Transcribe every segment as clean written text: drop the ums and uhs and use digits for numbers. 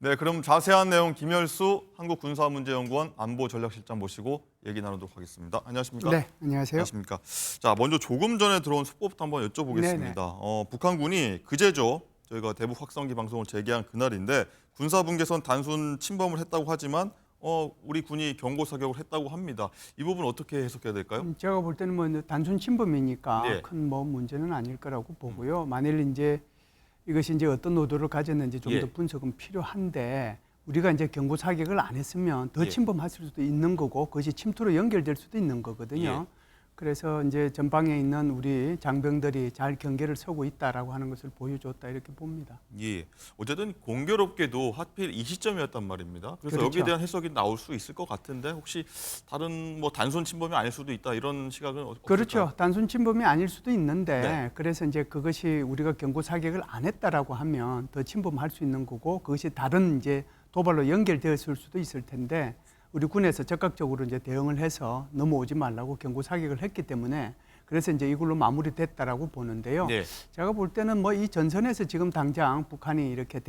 네, 그럼 자세한 내용 김열수 한국군사문제연구원 안보전략실장 모시고 얘기 나누도록 하겠습니다. 안녕하십니까? 네, 안녕하세요. 안녕하십니까? 자, 먼저 조금 전에 들어온 속보부터 한번 여쭤보겠습니다. 네네. 북한군이 그제죠. 저희가 대북 확성기 방송을 재개한 그날인데 군사분계선 단순 침범을 했다고 하지만 우리 군이 경고 사격을 했다고 합니다. 이 부분 어떻게 해석해야 될까요? 제가 볼 때는 뭐 단순 침범이니까 네. 큰 뭐 문제는 아닐 거라고 보고요. 만일 이제 이것이 이제 어떤 의도를 가졌는지 좀 더 예. 분석은 필요한데 우리가 이제 경고 사격을 안 했으면 더 예. 침범할 수도 있는 거고 그것이 침투로 연결될 수도 있는 거거든요. 예. 그래서 이제 전방에 있는 우리 장병들이 잘 경계를 서고 있다라고 하는 것을 보여줬다 이렇게 봅니다. 예. 어쨌든 공교롭게도 하필 이 시점이었단 말입니다. 그래서 그렇죠. 여기에 대한 해석이 나올 수 있을 것 같은데 혹시 다른 뭐 단순 침범이 아닐 수도 있다 이런 시각은 없을까요? 그렇죠. 단순 침범이 아닐 수도 있는데 네. 그래서 이제 그것이 우리가 경고 사격을 안 했다라고 하면 더 침범할 수 있는 거고 그것이 다른 이제 도발로 연결되었을 수도 있을 텐데 우리 군에서 적극적으로 이제 대응을 해서 넘어오지 말라고 경고 사격을 했기 때문에 그래서 이제 이걸로 마무리됐다라고 보는데요. 네. 제가 볼 때는 뭐 이 전선에서 지금 당장 북한이 이렇게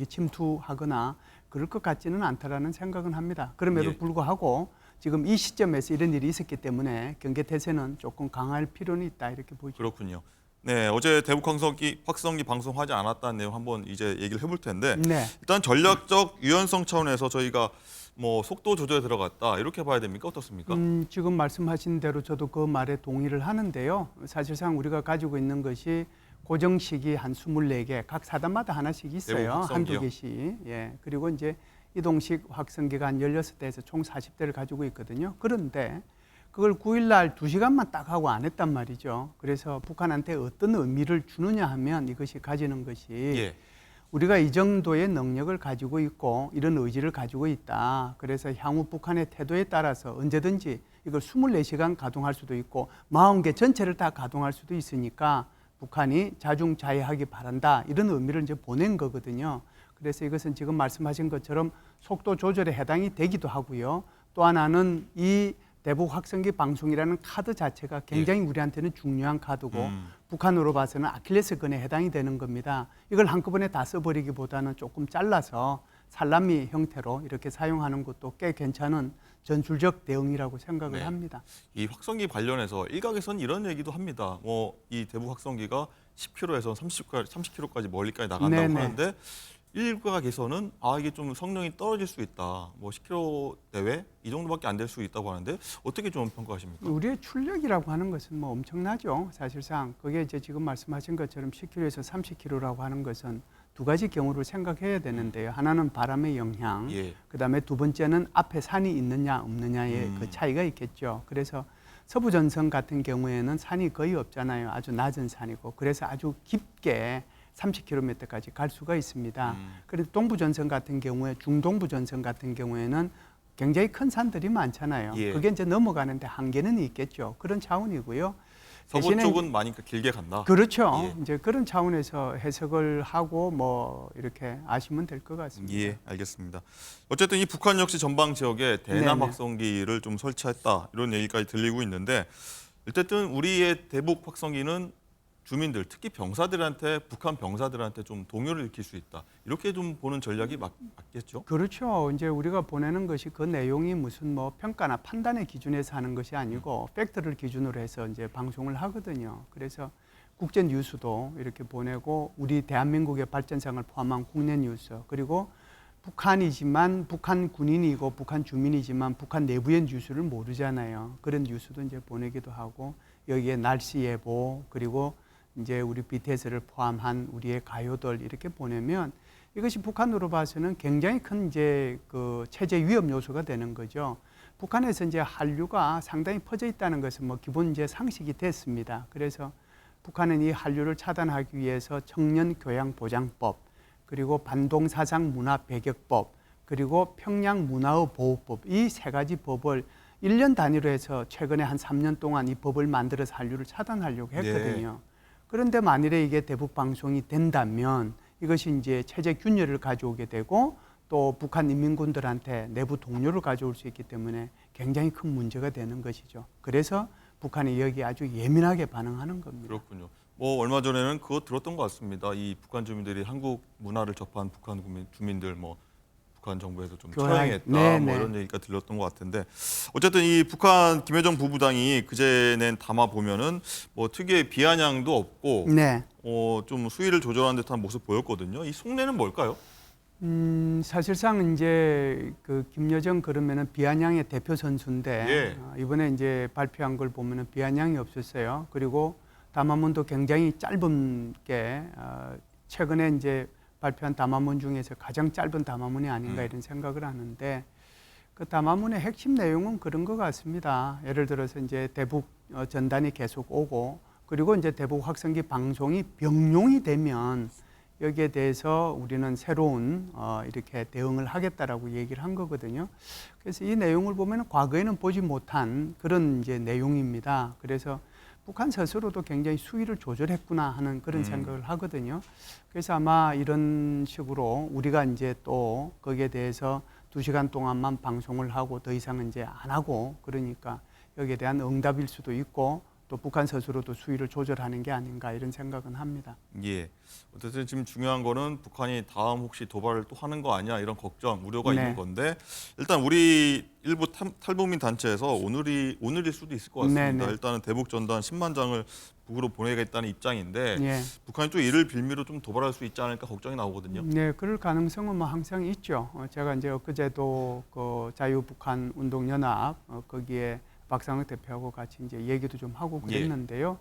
침투하거나 그럴 것 같지는 않다라는 생각은 합니다. 그럼에도 예. 불구하고 지금 이 시점에서 이런 일이 있었기 때문에 경계 태세는 조금 강할 필요는 있다 이렇게 보죠. 그렇군요. 네, 어제 대북 확성기 방송하지 않았다는 내용 한번 이제 얘기를 해볼 텐데 네. 일단 전략적 유연성 차원에서 저희가 뭐 속도 조절에 들어갔다 이렇게 봐야 됩니까? 어떻습니까? 지금 말씀하신 대로 저도 그 말에 동의를 하는데요. 사실상 우리가 가지고 있는 것이 고정식이 한 24개, 각 사단마다 하나씩 있어요. 확성기요? 한두 개씩. 예. 그리고 이제 이동식 확성기가 한 16대에서 총 40대를 가지고 있거든요. 그런데 그걸 9일 날 2시간만 딱 하고 안 했단 말이죠. 그래서 북한한테 어떤 의미를 주느냐 하면 이것이 가지는 것이 예. 우리가 이 정도의 능력을 가지고 있고 이런 의지를 가지고 있다. 그래서 향후 북한의 태도에 따라서 언제든지 이걸 24시간 가동할 수도 있고 40개 전체를 다 가동할 수도 있으니까 북한이 자중자애하기 바란다. 이런 의미를 이제 보낸 거거든요. 그래서 이것은 지금 말씀하신 것처럼 속도 조절에 해당이 되기도 하고요. 또 하나는 이 대북 확성기 방송이라는 카드 자체가 굉장히 우리한테는 중요한 카드고 북한으로 봐서는 아킬레스건에 해당이 되는 겁니다. 이걸 한꺼번에 다 써버리기보다는 조금 잘라서 살라미 형태로 이렇게 사용하는 것도 꽤 괜찮은 전술적 대응이라고 생각을 네. 합니다. 이 확성기 관련해서 일각에서는 이런 얘기도 합니다. 뭐 이 대북 확성기가 10km에서 30km까지 멀리까지 나간다고 네네. 하는데 일각에서는 이게 좀 성능이 떨어질 수 있다. 뭐 10km 내외 이 정도밖에 안 될 수 있다고 하는데 어떻게 좀 평가하십니까? 우리의 출력이라고 하는 것은 뭐 엄청나죠. 사실상 그게 이제 지금 말씀하신 것처럼 10km에서 30km라고 하는 것은 두 가지 경우를 생각해야 되는데요. 하나는 바람의 영향, 예. 그다음에 두 번째는 앞에 산이 있느냐 없느냐의 그 차이가 있겠죠. 그래서 서부전선 같은 경우에는 산이 거의 없잖아요. 아주 낮은 산이고 그래서 아주 깊게 30km까지 갈 수가 있습니다. 그런데 동부전선 같은 경우에 중동부전선 같은 경우에는 굉장히 큰 산들이 많잖아요. 예. 그게 이제 넘어가는데 한계는 있겠죠. 그런 차원이고요. 서부 대신에 쪽은 많이 길게 간다. 그렇죠. 예. 이제 그런 차원에서 해석을 하고 뭐 이렇게 아시면 될 것 같습니다. 예, 알겠습니다. 어쨌든 이 북한 역시 전방 지역에 대남 네네. 확성기를 좀 설치했다 이런 얘기까지 들리고 있는데 어쨌든 우리의 대북 확성기는 주민들 특히 병사들한테 북한 병사들한테 좀 동요를 일으킬 수 있다 이렇게 좀 보는 전략이 맞겠죠? 그렇죠. 이제 우리가 보내는 것이 그 내용이 무슨 뭐 평가나 판단의 기준에서 하는 것이 아니고 팩트를 기준으로 해서 이제 방송을 하거든요. 그래서 국제 뉴스도 이렇게 보내고 우리 대한민국의 발전상을 포함한 국내 뉴스 그리고 북한이지만 북한 군인이고 북한 주민이지만 북한 내부의 뉴스를 모르잖아요. 그런 뉴스도 이제 보내기도 하고 여기에 날씨 예보 그리고 이제 우리 BTS를 포함한 우리의 가요들 이렇게 보내면 이것이 북한으로 봐서는 굉장히 큰 이제 그 체제 위험 요소가 되는 거죠. 북한에서 이제 한류가 상당히 퍼져 있다는 것은 뭐 기본 이제 상식이 됐습니다. 그래서 북한은 이 한류를 차단하기 위해서 청년 교양 보장법 그리고 반동사상 문화 배격법 그리고 평양 문화의 보호법 이 세 가지 법을 1년 단위로 해서 최근에 한 3년 동안 이 법을 만들어서 한류를 차단하려고 했거든요. 그런데 만일에 이게 대북 방송이 된다면 이것이 이제 체제 균열을 가져오게 되고 또 북한 인민군들한테 내부 동료를 가져올 수 있기 때문에 굉장히 큰 문제가 되는 것이죠. 그래서 북한이 여기에 아주 예민하게 반응하는 겁니다. 그렇군요. 뭐 얼마 전에는 그거 들었던 것 같습니다. 이 북한 주민들이 한국 문화를 접한 북한 주민들 뭐 북한 정부에서 좀 처형했다 네, 뭐 네. 이런 얘기가 들렸던 것 같은데 어쨌든 이 북한 김여정 부부당이 그제 낸 담화 보면은 뭐 특유의 비아냥도 없고 네. 좀 수위를 조절하는 듯한 모습 보였거든요. 이 속내는 뭘까요? 사실상 이제 그 김여정 그러면은 비아냥의 대표 선수인데 예. 이번에 이제 발표한 걸 보면은 비아냥이 없었어요. 그리고 담화문도 굉장히 짧은 게 최근에 이제 발표한 담화문 중에서 가장 짧은 담화문이 아닌가 이런 생각을 하는데 그 담화문의 핵심 내용은 그런 것 같습니다. 예를 들어서 이제 대북 전단이 계속 오고 그리고 이제 대북 확성기 방송이 병용이 되면 여기에 대해서 우리는 새로운 이렇게 대응을 하겠다라고 얘기를 한 거거든요. 그래서 이 내용을 보면 과거에는 보지 못한 그런 이제 내용입니다. 그래서 북한 스스로도 굉장히 수위를 조절했구나 하는 그런 생각을 하거든요. 그래서 아마 이런 식으로 우리가 이제 또 거기에 대해서 2시간 동안만 방송을 하고 더 이상은 이제 안 하고 그러니까 여기에 대한 응답일 수도 있고 또 북한 스스로도 수위를 조절하는 게 아닌가 이런 생각은 합니다. 예. 어쨌든 지금 중요한 거는 북한이 다음 혹시 도발을 또 하는 거 아니야 이런 걱정, 우려가 네. 있는 건데 일단 우리 일부 탈북민 단체에서 오늘일 수도 있을 것 같습니다. 네, 네. 일단은 대북 전단 10만 장을 북으로 보내겠다는 입장인데 예. 북한이 또 이를 빌미로 좀 도발할 수 있지 않을까 걱정이 나오거든요. 네, 그럴 가능성은 뭐 항상 있죠. 제가 이제 엊그제도 그 자유북한 운동연합 거기에 박상욱 대표하고 같이 이제 얘기도 좀 하고 그랬는데요.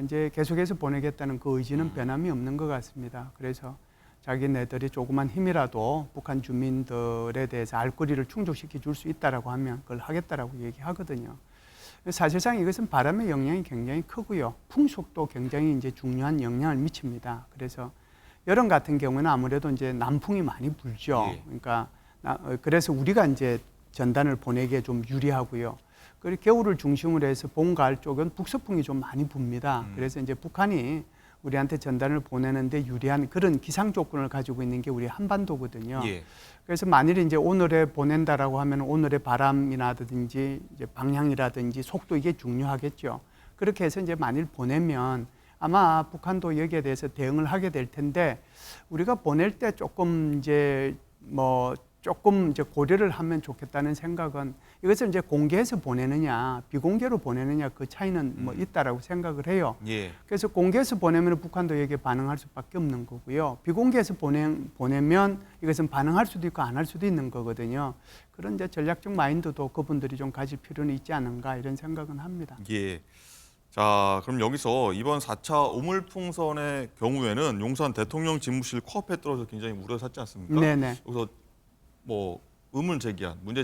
이제 계속해서 보내겠다는 그 의지는 변함이 없는 것 같습니다. 그래서 자기네들이 조그만 힘이라도 북한 주민들에 대해서 알 권리를 충족시켜 줄 수 있다라고 하면 그걸 하겠다라고 얘기하거든요. 사실상 이것은 바람의 영향이 굉장히 크고요. 풍속도 굉장히 이제 중요한 영향을 미칩니다. 그래서 여름 같은 경우는 아무래도 이제 남풍이 많이 불죠. 예. 그러니까 그래서 우리가 이제 전단을 보내기에 좀 유리하고요. 그리고 겨울을 중심으로 해서 봄, 가을 쪽은 북서풍이 좀 많이 붑니다. 그래서 이제 북한이 우리한테 전단을 보내는데 유리한 그런 기상 조건을 가지고 있는 게 우리 한반도거든요. 예. 그래서 만일 이제 오늘에 보낸다라고 하면 오늘의 바람이라든지 이제 방향이라든지 속도 이게 중요하겠죠. 그렇게 해서 이제 만일 보내면 아마 북한도 여기에 대해서 대응을 하게 될 텐데 우리가 보낼 때 조금 이제 고려를 하면 좋겠다는 생각은 이것을 이제 공개해서 보내느냐 비공개로 보내느냐 그 차이는 뭐 있다라고 생각을 해요. 예. 그래서 공개해서 보내면 북한도 여기에 반응할 수밖에 없는 거고요. 비공개해서 보내면 이것은 반응할 수도 있고 안 할 수도 있는 거거든요. 그런 이제 전략적 마인드도 그분들이 좀 가질 필요는 있지 않은가 이런 생각은 합니다. 예. 자, 그럼 여기서 이번 4차 오물풍선의 경우에는 용산 대통령 집무실 코앞에 떨어져 굉장히 우려를 샀지 않습니까? 네네. 여기서 뭐 문제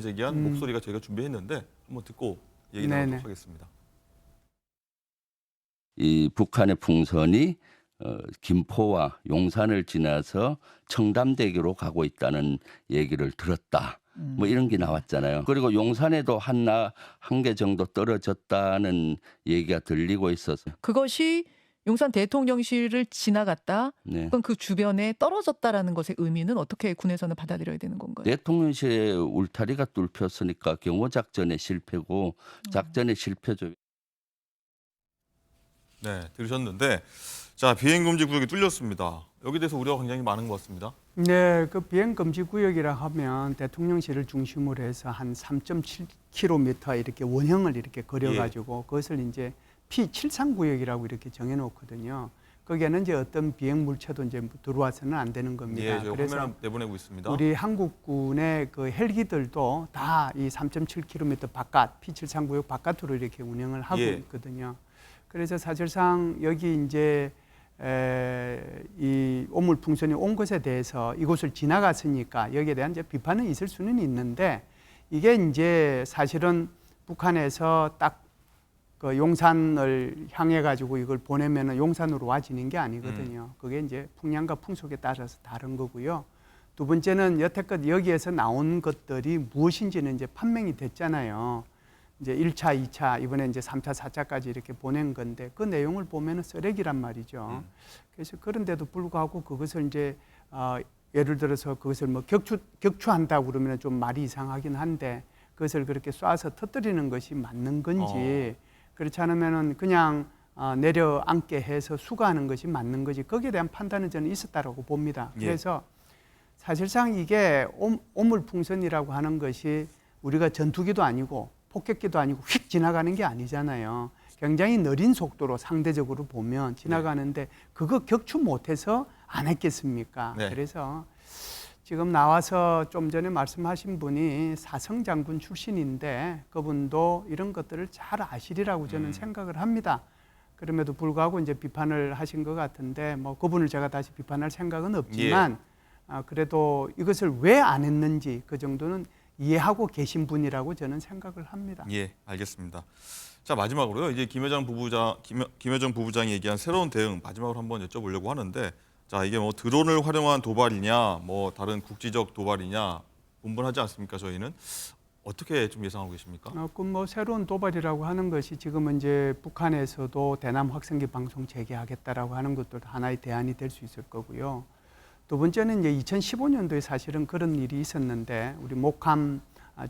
제기한 목소리가 저희가 준비했는데 한번 듣고 얘기 네네. 나누도록 하겠습니다. 이 북한의 풍선이 김포와 용산을 지나서 청담대교로 가고 있다는 얘기를 들었다. 뭐 이런 게 나왔잖아요. 그리고 용산에도 한 개 정도 떨어졌다는 얘기가 들리고 있었어요. 그것이 용산 대통령실을 지나갔다. 네. 그럼 그 주변에 떨어졌다라는 것의 의미는 어떻게 군에서는 받아들여야 되는 건가요? 대통령실에 울타리가 뚫혔으니까 경호 작전의 실패고 작전의 실패죠. 네, 들으셨는데 자, 비행 금지 구역이 뚫렸습니다. 여기 대해서 우려가 굉장히 많은 것 같습니다. 네, 그 비행 금지 구역이라 하면 대통령실을 중심으로 해서 한 3.7km 이렇게 원형을 이렇게 그려가지고 그것을 이제 P73 구역이라고 이렇게 정해놓거든요. 거기에는 이제 어떤 비행 물체도 이제 들어와서는 안 되는 겁니다. 예, 저희 화면 내보내고 있습니다. 우리 한국군의 그 헬기들도 다 이 3.7km 바깥 P73 구역 바깥으로 이렇게 운영을 하고 있거든요. 그래서 사실상 여기 이제 이 오물풍선이 온 것에 대해서 이곳을 지나갔으니까 여기에 대한 이제 비판은 있을 수는 있는데 이게 이제 사실은 북한에서 딱 그 용산을 향해 가지고 이걸 보내면은 용산으로 와지는 게 아니거든요. 그게 이제 풍량과 풍속에 따라서 다른 거고요. 두 번째는 여태껏 여기에서 나온 것들이 무엇인지는 이제 판명이 됐잖아요. 이제 1차, 2차, 이번에 이제 3차, 4차까지 이렇게 보낸 건데 그 내용을 보면은 쓰레기란 말이죠. 그래서 그런데도 불구하고 그것을 이제 예를 들어서 그것을 뭐 격추한다고 그러면 좀 말이 이상하긴 한데 그것을 그렇게 쏴서 터뜨리는 것이 맞는 건지 그렇지 않으면은 그냥 내려앉게 해서 수거하는 것이 맞는 것이 거기에 대한 판단은 저는 있었다고 봅니다. 예. 그래서 사실상 이게 오물풍선이라고 하는 것이 우리가 전투기도 아니고 폭격기도 아니고 휙 지나가는 게 아니잖아요. 굉장히 느린 속도로 상대적으로 보면 지나가는데 그거 격추 못해서 안 했겠습니까? 네. 그래서 지금 나와서 좀 전에 말씀하신 분이 사성 장군 출신인데 그분도 이런 것들을 잘 아시리라고 저는 생각을 합니다. 그럼에도 불구하고 이제 비판을 하신 것 같은데 뭐 그분을 제가 다시 비판할 생각은 없지만 그래도 이것을 왜 안 했는지 그 정도는 이해하고 계신 분이라고 저는 생각을 합니다. 예, 알겠습니다. 자, 마지막으로요. 이제 김여정 부부장이 얘기한 새로운 대응 마지막으로 한번 여쭤보려고 하는데, 자, 이게 뭐 드론을 활용한 도발이냐, 뭐 다른 국지적 도발이냐 분분하지 않습니까? 저희는 어떻게 좀 예상하고 계십니까? 뭐 새로운 도발이라고 하는 것이 지금은 이제 북한에서도 대남 확성기 방송 재개하겠다라고 하는 것도 하나의 대안이 될 수 있을 거고요. 두 번째는 이제 2015년도에 사실은 그런 일이 있었는데 우리 목함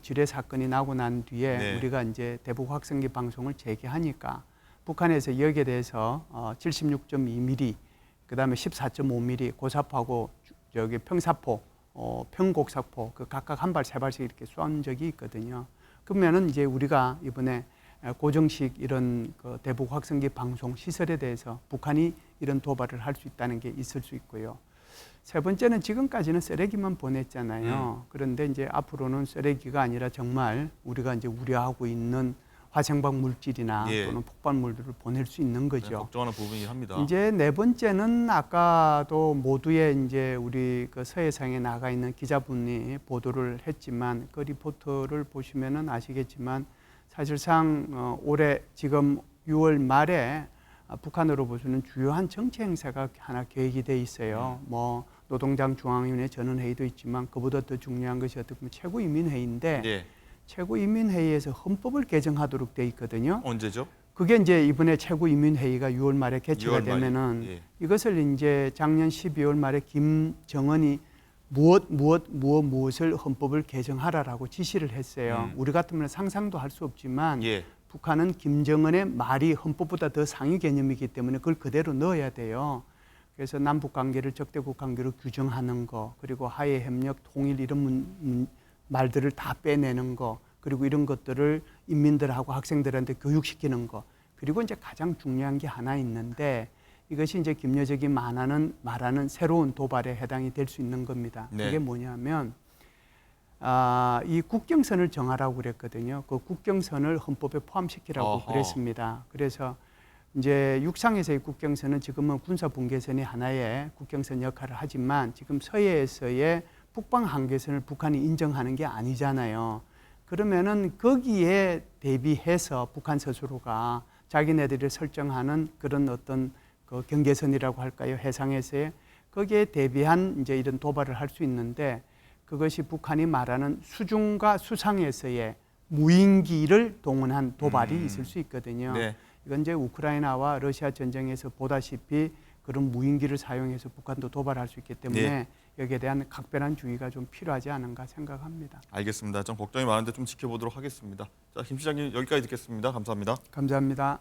지뢰 사건이 나고 난 뒤에 네. 우리가 이제 대북 확성기 방송을 재개하니까 북한에서 여기에 대해서 76.2mm, 그다음에 14.5mm 고사포하고 저기 평사포, 평곡사포 그 각각 한 발 세 발씩 이렇게 쏜 적이 있거든요. 그러면은 이제 우리가 이번에 고정식 이런 그 대북 확성기 방송 시설에 대해서 북한이 이런 도발을 할 수 있다는 게 있을 수 있고요. 세 번째는 지금까지는 쓰레기만 보냈잖아요. 그런데 이제 앞으로는 쓰레기가 아니라 정말 우리가 이제 우려하고 있는 화생방 물질이나 예. 또는 폭발물들을 보낼 수 있는 네, 거죠. 걱정하는 부분이긴 합니다. 이제 네 번째는 아까도 모두의 이제 우리 그 서해상에 나가 있는 기자분이 보도를 했지만 그 리포트를 보시면은 아시겠지만 사실상 올해 지금 6월 말에 북한으로부터는 주요한 정치 행사가 하나 계획이 돼 있어요. 뭐 노동당 중앙위원회 전원회의도 있지만 그보다 더 중요한 것이 어떻게 보면 최고인민회의인데 예. 최고인민회의에서 헌법을 개정하도록 돼 있거든요. 언제죠? 그게 이제 이번에 최고인민회의가 6월 말에 개최가 6월 말이. 되면은 예. 이것을 이제 작년 12월 말에 김정은이 무엇을 헌법을 개정하라라고 지시를 했어요. 우리 같으면 상상도 할 수 없지만 예. 북한은 김정은의 말이 헌법보다 더 상위 개념이기 때문에 그걸 그대로 넣어야 돼요. 그래서 남북 관계를 적대국 관계로 규정하는 거, 그리고 하해 협력, 통일 이런 말들을 다 빼내는 거, 그리고 이런 것들을 인민들하고 학생들한테 교육시키는 거, 그리고 이제 가장 중요한 게 하나 있는데 이것이 이제 김여정이 말하는 새로운 도발에 해당이 될 수 있는 겁니다. 네. 그게 뭐냐면 이 국경선을 정하라고 그랬거든요. 그 국경선을 헌법에 포함시키라고 어허. 그랬습니다. 그래서 이제 육상에서의 국경선은 지금은 군사분계선이 하나의 국경선 역할을 하지만 지금 서해에서의 북방 한계선을 북한이 인정하는 게 아니잖아요. 그러면은 거기에 대비해서 북한 스스로가 자기네들이 설정하는 그런 어떤 그 경계선이라고 할까요? 해상에서의 거기에 대비한 이제 이런 도발을 할 수 있는데 그것이 북한이 말하는 수중과 수상에서의 무인기를 동원한 도발이 있을 수 있거든요. 네. 이건 이제 우크라이나와 러시아 전쟁에서 보다시피 그런 무인기를 사용해서 북한도 도발할 수 있기 때문에 네. 여기에 대한 각별한 주의가 좀 필요하지 않은가 생각합니다. 알겠습니다. 좀 걱정이 많은데 좀 지켜보도록 하겠습니다. 자, 김 시장님 여기까지 듣겠습니다. 감사합니다. 감사합니다.